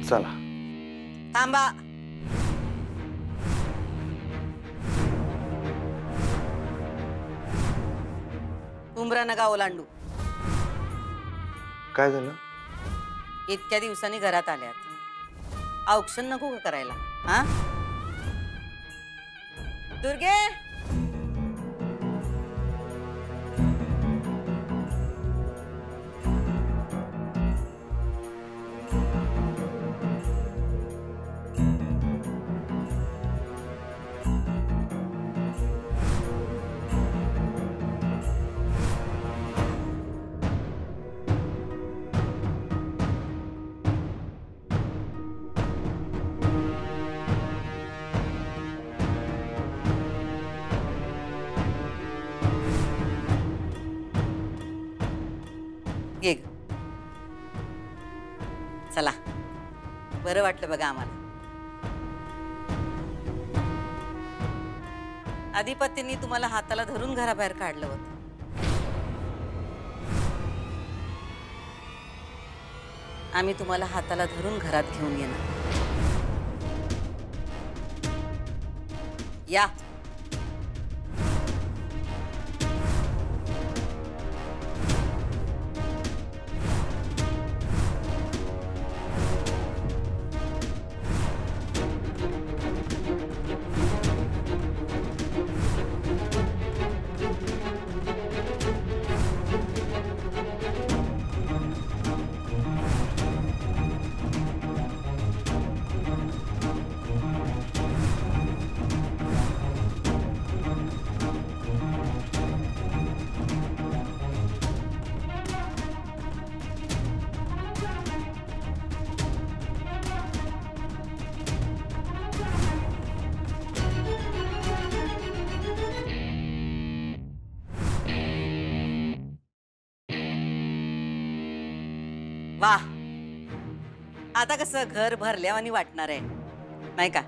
चला. थांबा. उमरा नका ओलांडू. काय झालं? इतक्या दिवसांनी घरात आल्यात, औक्षण नको का करायला? हा दुर्गे, ये ग. चला, बरं वाटलं बघा आम्हाला. अधिपतींनी तुम्हाला हाताला धरून घराबाहेर काढलं होतं. आम्ही तुम्हाला हाताला धरून घरात घेऊन येणार. या. वाह, आता कसं घर भरल्यावानी वाटणार आहे नाही का?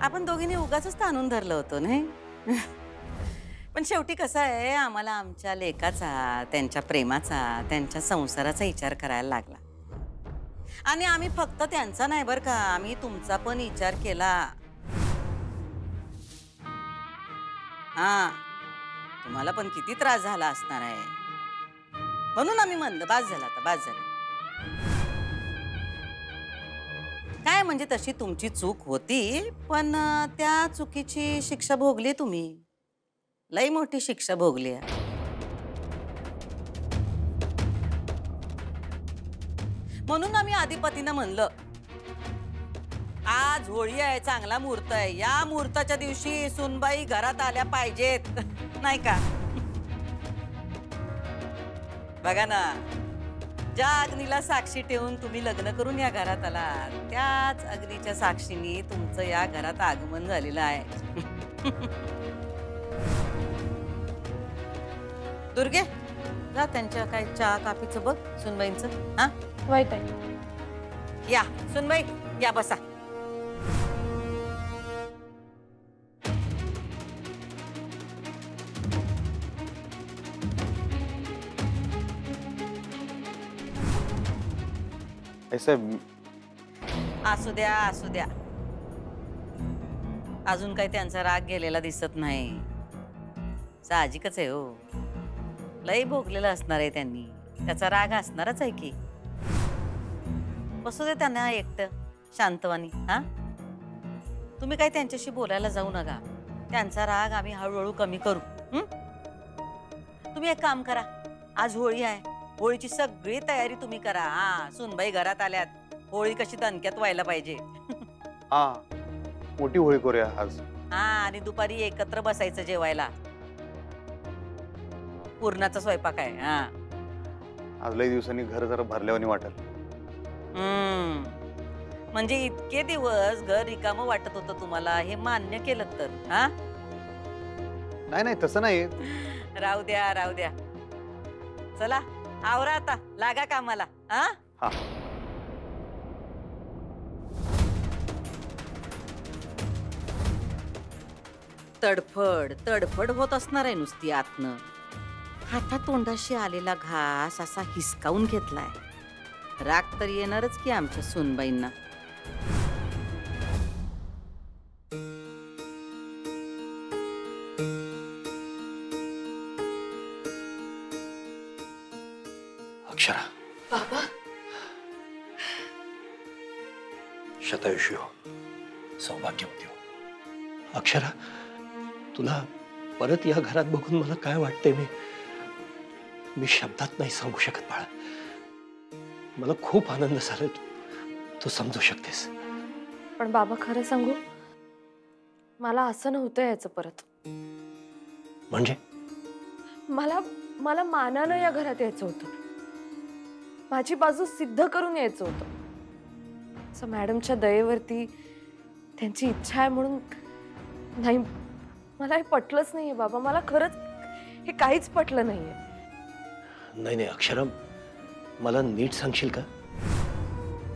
आपण दोघींनी उगाचच ताणून धरलं होतं नाही. पण शेवटी कसं आहे, आम्हाला आमच्या लेकाचा, त्यांच्या प्रेमाचा, त्यांच्या संसाराचा विचार करायला लागला. आणि आम्ही फक्त त्यांचा नाही बरं का, आम्ही तुमचा पण विचार केला. हा, तुम्हाला पण किती त्रास झाला असणार आहे, म्हणून आम्ही म्हणलं बास झालं, आता बास झालं. काय म्हणजे तशी तुमची चूक होती, पण त्या चुकीची शिक्षा भोगली तुम्ही. लई मोठी शिक्षा भोगली आहे. म्हणून आम्ही अधिपतीनं म्हणलं, आज होळी आहे, चांगला मुहूर्त आहे, या मुहूर्ताच्या दिवशी सुनबाई घरात आल्या पाहिजेत नाही का? बघा ना, ज्या अग्नीला साक्षी ठेवून तुम्ही लग्न करून या घरात आलात, त्याच अग्नीच्या साक्षीने तुमचं या घरात आगमन झालेलं आहे. दुर्गे, जा त्यांच्या काय चहा काफीचं बघ सुनबाईंचं. हा वाईट आहे. या सुनबाई, या बसा. असू द्या, असू द्या. अजून काही त्यांचा राग गेलेला दिसत नाही. साहजिकच आहे हो, लई भोगलेलं असणार आहे त्यांनी, त्याचा राग असणारच आहे की. बसू दे त्यांना एकटं शांतवानी. हा, तुम्ही काही त्यांच्याशी बोलायला जाऊ नका. त्यांचा राग आम्ही हळूहळू कमी करू. तुम्ही एक काम करा, आज होळी आहे, होळीची सगळी तयारी तुम्ही करा. हा, सुनबाई घरात आल्यात, होळी कशी दणक्यात व्हायला पाहिजे. हा, मोठी होळी करूया आज. हा, आणि दुपारी एकत्र बसायचं जेवायला. पूर्णाचा स्वयंपाक आहे. हा, आज लई दिवसांनी घर जरा भरल्यावानी वाटत. म्हणजे इतके दिवस घर रिकामं वाटत होतं तुम्हाला, हे मान्य केलं तर? हा, नाही नाही तसं नाही. राहू द्या, राहू द्या. चला आवरा आता, लागा कामाला. हा हा. तडफड तडफड होत असणार आहे नुसती आतनं. हातातोंडाशी आलेला घास असा हिसकावून घेतलाय. राग तर येणारच की आमच्या सुनबाईंना. अक्षरा, बाबा शतायुषी हो, सौभाग्यवती हो. अक्षरा, तुला परत या घरात बघून मला काय वाटतंय मी शब्दात नाही सांगू शकत बाळा. मला खूप आनंद झाला. तू समजू शकतेस. पण बाबा खरं सांगू, मला असं नव्हतं यायचं परत. म्हणजे मला मला मानानं या घरात यायचं होतं. माझी बाजू सिद्ध करून यायचं होतं. असं मॅडमच्या दयेवरती त्यांची इच्छा आहे म्हणून नाही. मला हे पटलंच नाहीये बाबा. मला खरंच हे काहीच पटलं नाहीये. नाही अक्षरा, मला नीट सांगशील का?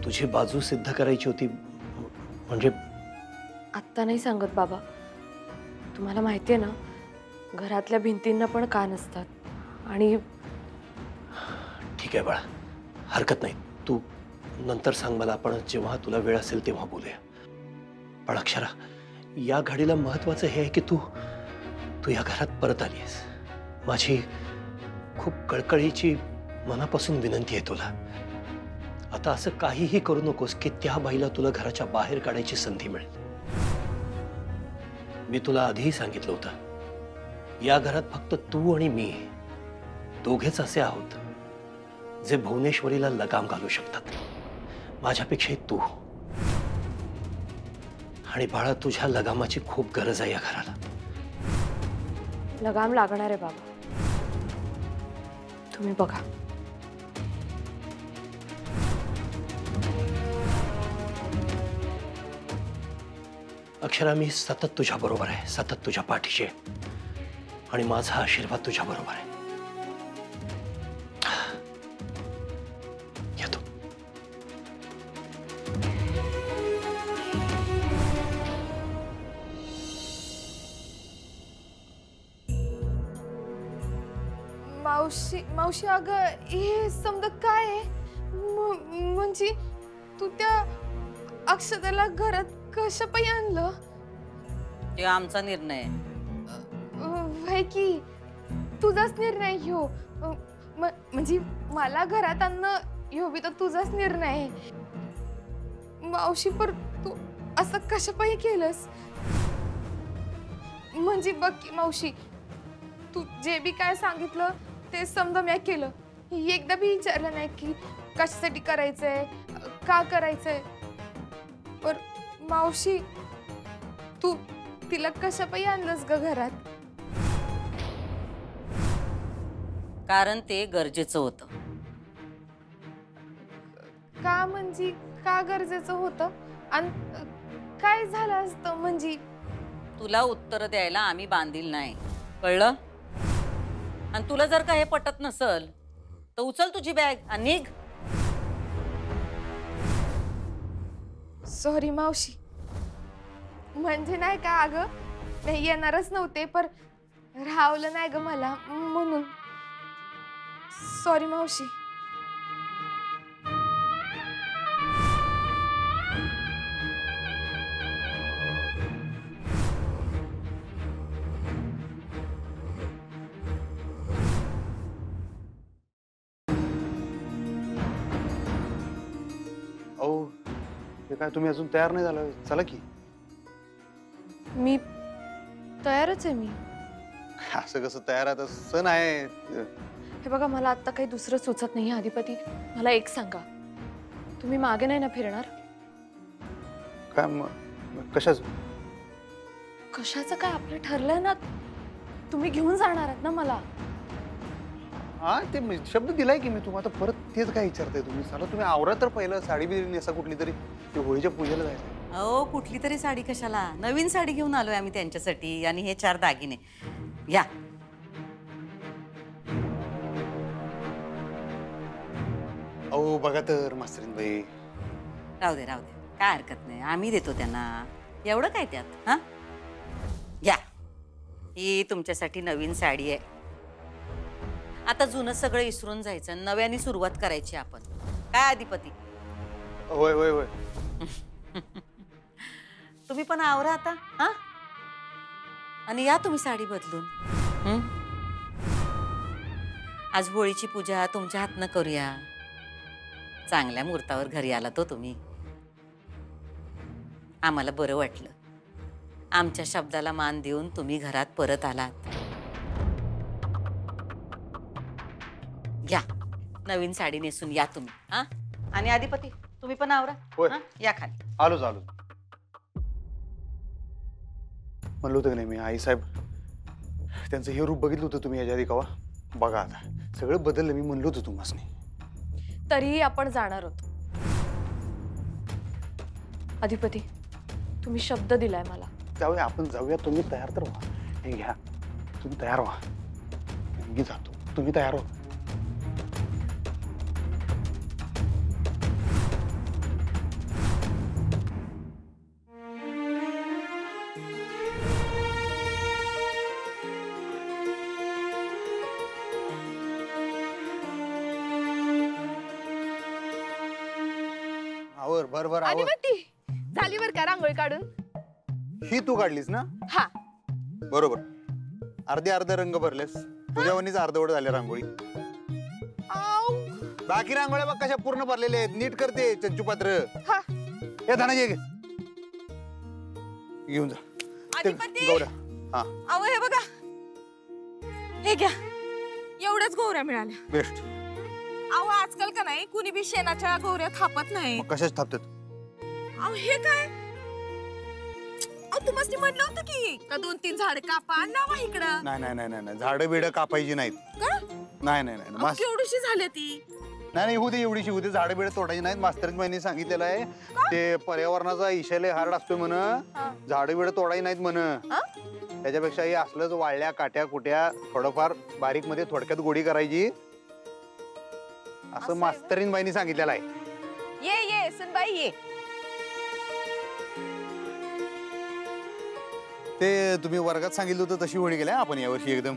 तुझी बाजू सिद्ध करायची होती म्हणजे? आत्ता नाही सांगत बाबा. तुम्हाला माहितीये ना, घरातल्या भिंतींना पण कान असतात. आणि ठीक आहे बाळा, हरकत नाही. तू नंतर सांग मला. आपण जेव्हा तुला वेळ असेल तेव्हा बोलूया. पण अक्षरा, या घडीला महत्वाचं हे आहे की तू या घरात परत आलीयस. माझी खूप कळकळीची मनापासून विनंती आहे तुला. आता असं काहीही करू नकोस की त्या बाईला तुला घराच्या बाहेर काढायची संधी मिळेल. मी तुला आधीही सांगितलं होतं, या घरात फक्त तू आणि मी दोघेच असे आहोत जे भुवनेश्वरीला लगाम घालू शकतात. माझ्यापेक्षा तू. आणि बाळा, तुझ्या लगामाची खूप गरज आहे या घराला. लगाम लागणार आहे बाबा. तुम्ही बघा. अक्षरा, मी सतत तुझ्या बरोबर आहे, सतत तुझ्या पाठीशी आहे. आणि माझा आशीर्वाद तुझ्या बरोबर आहे. येतो. मावशी अगं, हे समजा काय आहे? म्हणजे तू त्या अक्षताला घरात कशा पायी आणलं? ते आमचा निर्णय आहे. व्हय की, तुझाच निर्णय ह्यो. म्हणजे मला घरात आणणं ह्यो बी तर तुझाच निर्णय आहे. मावशी, पर तू असं कशा पायी केलंस? म्हणजे बघ की मावशी, तू जे बी काय सांगितलं ते समजा मी केलं. एकदा बी विचारलं नाही की कशासाठी करायचंय, का करायचंय. पर मावशी, तू तिला कशा पायी आणलंस ग घरात? कारण ते गरजेचं होतं. का म्हणजे का गरजेचं होतं? आणि काय झालं असतं म्हणजे? तुला उत्तर द्यायला आम्ही बांधील नाही, कळलं? आणि तुला जर का हे पटत नसल तर उचल तुझी बॅग आणि निघ. सॉरी मावशी. म्हणजे नाही का, अगं नाही येणारच नव्हते, पर राहवलं नाही ग मला म्हणून. सॉरी मावशी. अहो, हे काय तुम्ही अजून तयार नाही झाला? चला की. मी तयारच आहे. मी असं कसं तयार आहे? आता सण आहे. हे बघा, मला आता काही दुसरं सुचत नाही. अधिपती, मला एक सांगा, तुम्ही मागे नाही ना फिरणार? काय कशाच? कशाचं काय? आपलं ठरलंय ना. तुम्ही घेऊन जाणार आहात ना मला. हा, ते शब्द दिलाय की मी तुम्हाला. आता परत तेच काय विचारताय तुम्ही? चला तुम्ही आवरा तर पहिलं. साडी बी नेसा कुठली तरी. ते होळीच्या पूजेला जायचं. अहो, कुठली तरी साडी कशाला? नवीन साडी घेऊन आलोय आम्ही त्यांच्यासाठी. आणि हे 4 दागिने या. अहो बघा तर मास्तरीन बाई. राहू दे, काय हरकत नाही. आम्ही देतो त्यांना. एवढं काय त्यात? हा, या. ही तुमच्यासाठी नवीन साडी आहे. आता जुनं सगळं विसरून जायचं आणि नव्याने सुरुवात करायची आपण. काय अधिपती? होय होय होय. तुम्ही पण आवरा आता. हा, आणि या तुम्ही साडी बदलून. हं? आज होळीची पूजा तुमच्या हातनं करूया. चांगल्या मुहूर्तावर घरी आला तो तुम्ही. आम्हाला बरं वाटलं. आमच्या शब्दाला मान देऊन तुम्ही घरात परत आलात. घ्या नवीन साडी नेसून या तुम्ही. हा, आणि अधिपती तुम्ही पण आवरा. होय. हा? या खाली. आलोच आलो. म्हणलं होतं की नाही मी, आई साहेब त्यांचं हे रूप बघितलं होतं तुम्ही याच्या आधी कवा? बघा आता सगळं बदललं. मी म्हणलो होतं तुम्हाला. तरीही आपण जाणार होतो. अधिपती, तुम्ही शब्द दिलाय मला. जाऊया आपण जाऊया. तुम्ही तयार तर व्हा. हे घ्या, तुम्ही तयार व्हा. मी जातो, तुम्ही तयार व्हा. आवर बर आवर. झाली बर का रांगोळी काढून? ही तू काढलीस ना? हा. बरोबर. अर्धे रंग भरलेस. तुझ्यावणीच अर्धवट झाले रांगोळी. बाकी रांगोळ्या बघ कशा पूर्ण भरलेले आहेत. नीट करते चंचू पात्र. हा. हे धनाजी घेऊन जा. अधिपती. गौऱ्या. हा अहो हे बघा, हे घ्या. एवढ्याच गौऱ्या मिळाल्या. बेस्ट. अहो आजकाल का नाही कुणी बी शेणाच्या गौऱ्या थापत नाही. मग कशाच थापतात? अहो हे काय? अहो तुम्हाला म्हणलं होतं की का 2-3 झाड कापा लावा इकडं. नाही झाडं बिडं कापायची नाहीत. का? नाही केवढीशी झाली ती. नाही होऊ दे. एवढीशी होऊ दे. झाडं बिडं तोडायची नाहीत. मास्तरीन बाईंनी सांगितलेलं आहे ते पर्यावरणाचा इशाले हार्ड असतोय म्हण. झाडं बिडं तोडायची नाहीत म्हण. त्याच्यापेक्षा हे असलंच वाळल्या काट्या कुट्या थोडंफार बारीक मध्ये थोडक्यात गोडी करायची असं मास्तरीन बाईंनी सांगितलेलं आहे. ये सुनबाई ये. ते तुम्ही वर्गात सांगितलं होतं तशी होळी गेल्या आपण यावर्षी एकदम.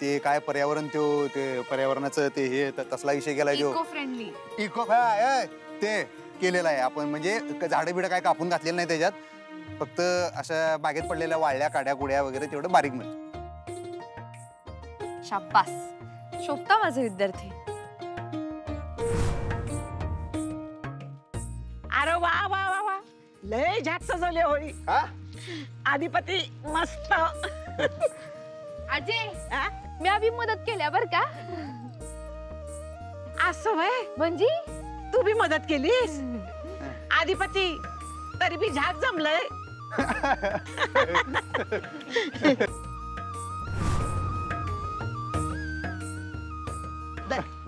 ते काय पर्यावरण ते पर्यावरणाचं ते हे तसला विषय केलाय जो इको फ्रेंडली. इको ते केलेलं आहे आपण. म्हणजे झाडं बिडं काय कापून घातलेलं नाही त्याच्यात. फक्त अशा बागेत पडलेल्या वाळल्या काड्या कुड्या वगैरे तेवढं बारीक मध्ये. शाब्बास. शोभता माझे विद्यार्थी. अरे वा वा वा वा, लय झाक सजवली होळी. अधिपती मस्त. अजय हा? मी अभी मदत केल्या बर का. असं वय, म्हणजे तू बी मदत केलीस? अधिपती तरी बी झाक जमलंय.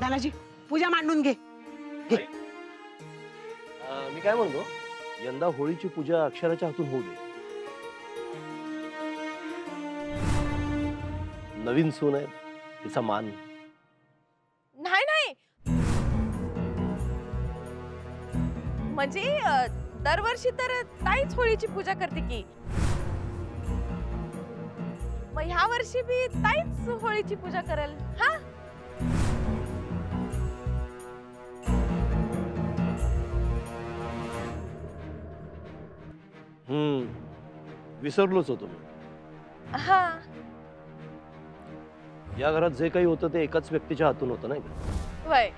दादाजी पूजा मांडून घे. मी काय म्हणतो, यंदा होळीची पूजा अक्षराच्या हातून होऊ दे. नवीन सून आहे, तिचा मान. नाही म्हणजे दरवर्षी तर ताईच होळीची पूजा करते की. मग ह्या वर्षी बी ताईच होळीची पूजा करेल. हा विसरलोच होतो मी. हा. या घरात जे काही होतं ते एकाच व्यक्तीच्या हातून होतं नाही का? वय.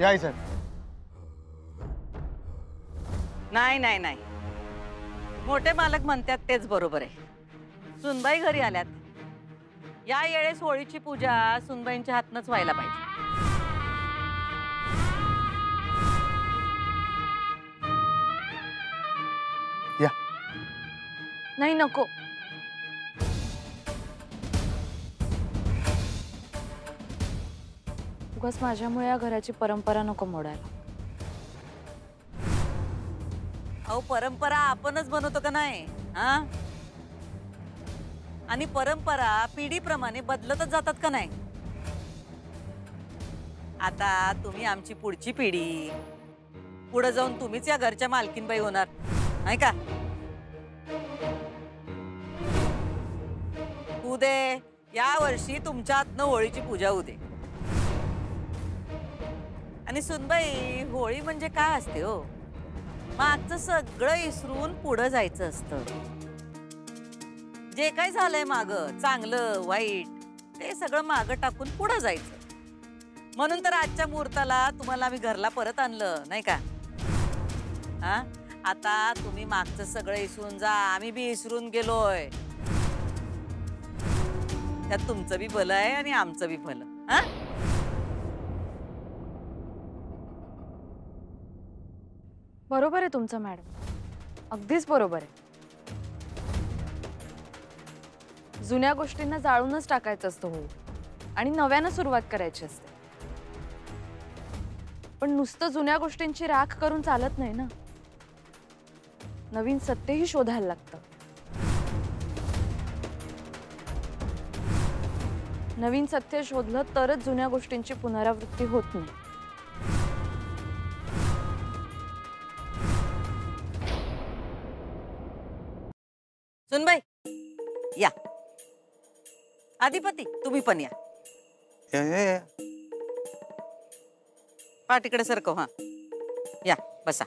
या सर. नाही मोठे मालक म्हणतात तेच बरोबर आहे. सुनबाई घरी आल्यात. या येळेस होळीची पूजा सुनबाईंच्या हातनच व्हायला पाहिजे. या. नाही नको. उगाच माझ्यामुळे या घराची परंपरा नको मोडायला. अहो परंपरा आपणच बनवतो का नाही? हा, आणि परंपरा पिढीप्रमाणे बदलतच जातात का नाही? आता तुम्ही आमची पुढची पिढी, पुढे जाऊन तुम्हीच या घरच्या मालकीनबाई होणार नाही का? उदे या वर्षी तुमच्या हातनं होळीची पूजा होऊ दे. आणि सुनबाई, होळी म्हणजे काय असते हो? मागचं सगळं इसरून पुढं जायचं असतं. जे काही झालंय माग, चांगलं वाईट, ते सगळं मागं टाकून पुढं जायचं. म्हणून तर आजच्या मुहूर्ताला तुम्हाला आम्ही घरला परत आणलं नाही का? हा, आता तुम्ही मागचं सगळं इसरून जा, आम्ही बी इसरून गेलोय. त्यात तुमचं बी भलं आहे आणि आमचं बी भलं. हा, बरोबर आहे तुमचं मॅडम, अगदीच बरोबर आहे. जुन्या गोष्टींना जाळूनच टाकायचं असतं हो, आणि नव्यानं सुरुवात करायची असते. पण नुसतं जुन्या गोष्टींची राख करून चालत नाही ना, नवीन सत्यही शोधायला लागतं. नवीन सत्य शोधलं तरच जुन्या गोष्टींची पुनरावृत्ती होत नाही. सुनबाई या. अधिपती तुम्ही पण या. पाठीकडे सरकव. हा या, बसा.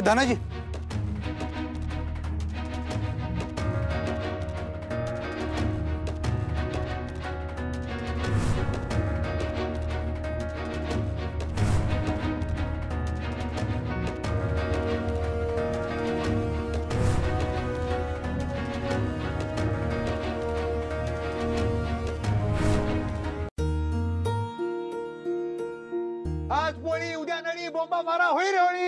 धनाजी, आज पोळी उद्या नळी, बोंबा मारा, होई रे होळी.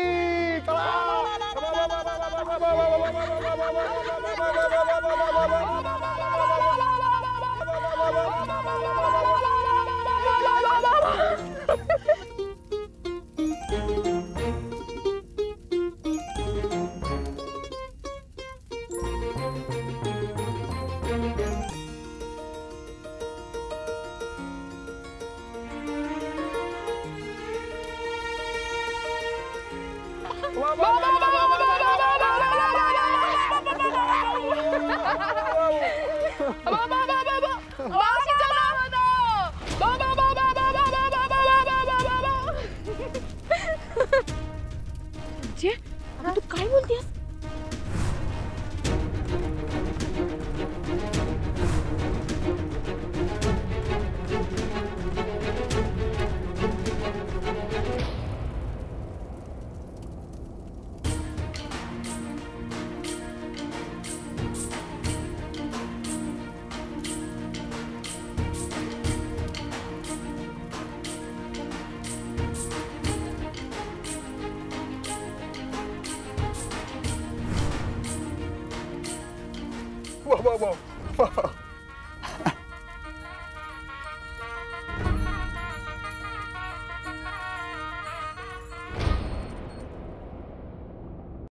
वा वा वा वा.